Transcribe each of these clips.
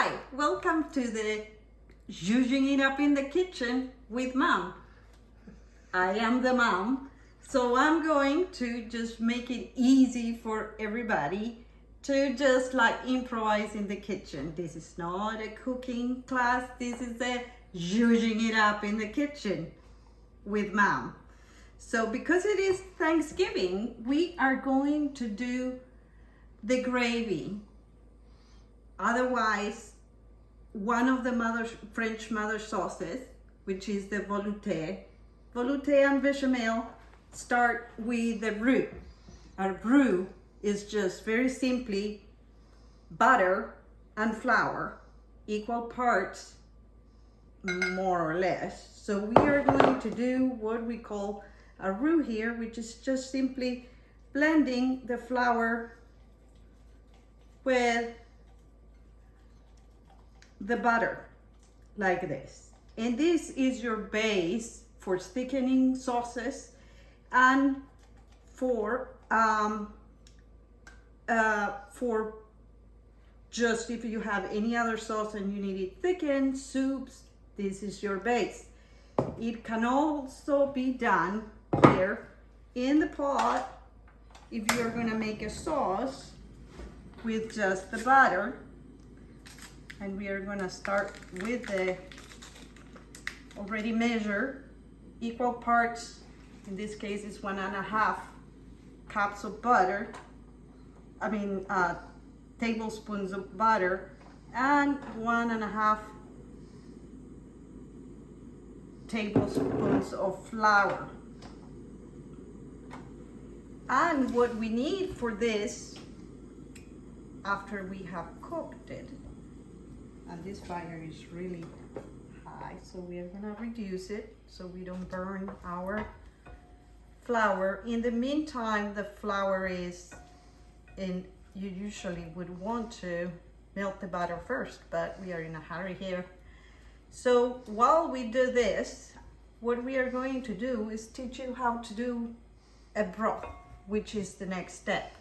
Hi, welcome to the Zhuzhing it up in the kitchen with mom. I am the mom, so I'm going to just make it easy for everybody to just like improvise in the kitchen. This is not a cooking class, this is a zhuzhing it up in the kitchen with mom. So because it is Thanksgiving, we are going to do the gravy. Otherwise, one of the French mother sauces, which is the velouté and bechamel, start with the roux. Our roux is just very simply butter and flour, equal parts, more or less. So we are going to do what we call a roux here, which is just simply blending the flour with the butter like this. And this is your base for thickening sauces and for just if you have any other sauce and you need it thickened, soups, this is your base. It can also be done here in the pot if you're gonna make a sauce with just the butter. And we are gonna start with the already measured equal parts. In this case, it's 1.5 cups of butter. Tablespoons of butter and 1.5 tablespoons of flour. And what we need for this, after we have cooked it, and this fire is really high, so we are gonna reduce it so we don't burn our flour. In the meantime, the flour is in, you usually would want to melt the butter first, but we are in a hurry here. So while we do this, what we are going to do is teach you how to do a broth, which is the next step.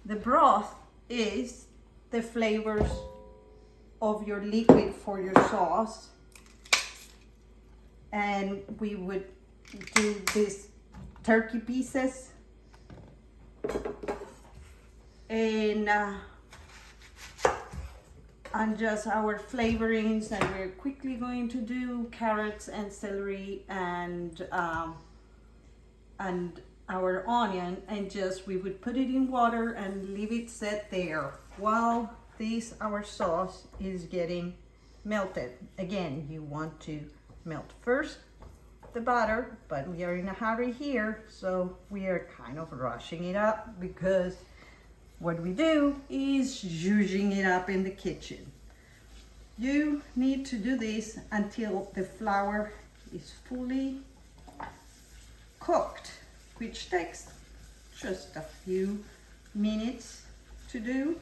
The broth is the flavors of your liquid for your sauce, and we would do these turkey pieces and just our flavorings, and we're quickly going to do carrots and celery and our onion, and just we would put it in water and leave it set there while our sauce is getting melted. Again, you want to melt first the butter, but we are in a hurry here, so we are kind of rushing it up because what we do is zhuzhing it up in the kitchen. You need to do this until the flour is fully cooked, which takes just a few minutes to do.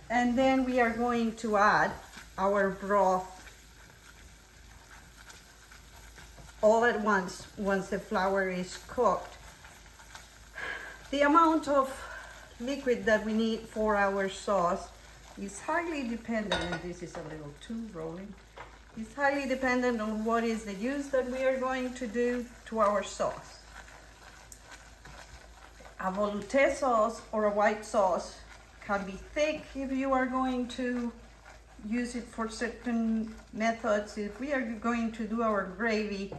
And then we are going to add our broth all at once the flour is cooked. The amount of liquid that we need for our sauce is highly dependent, and this is a little too rolling. It's highly dependent on what is the use that we are going to do to our sauce. A velouté sauce or a white sauce can be thick if you are going to use it for certain methods. If we are going to do our gravy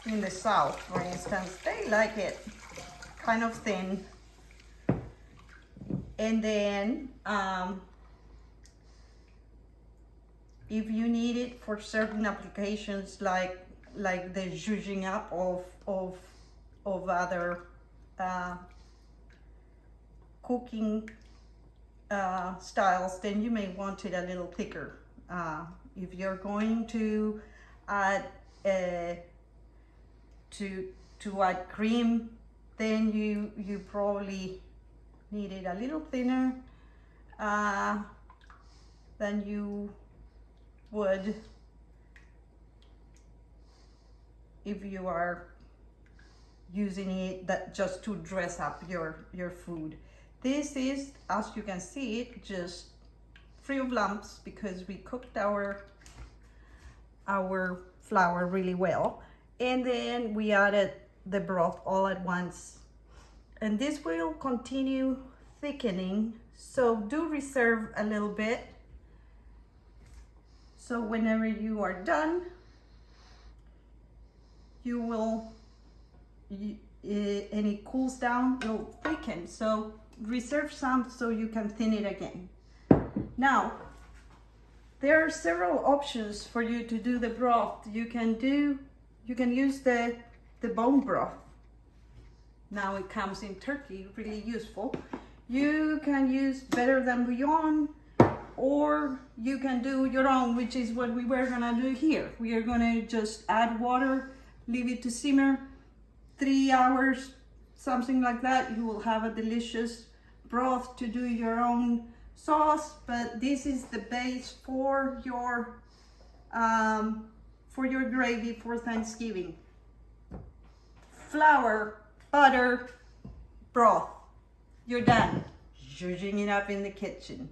in the South, for instance, they like it kind of thin. And then if you need it for certain applications, like the zhuzhing up of other cooking styles, then you may want it a little thicker. If you're going to add to add cream, then you probably need it a little thinner than you would if you are using it that just to dress up your food. This is, as you can see, just free of lumps because we cooked our flour really well. And then we added the broth all at once. And this will continue thickening, so do reserve a little bit. So whenever you are done, you will, and it cools down, it'll thicken. So reserve some so you can thin it again. Now, there are several options for you to do the broth. You can use the bone broth. Now it comes in turkey, really useful. You can use better than bouillon, or you can do your own, which is what we were gonna do here. We are gonna just add water, leave it to simmer 3 hours, something like that. You will have a delicious broth to do your own sauce, but this is the base for your gravy for Thanksgiving. Flour, butter, broth. You're done. Zhuzhing it up in the kitchen.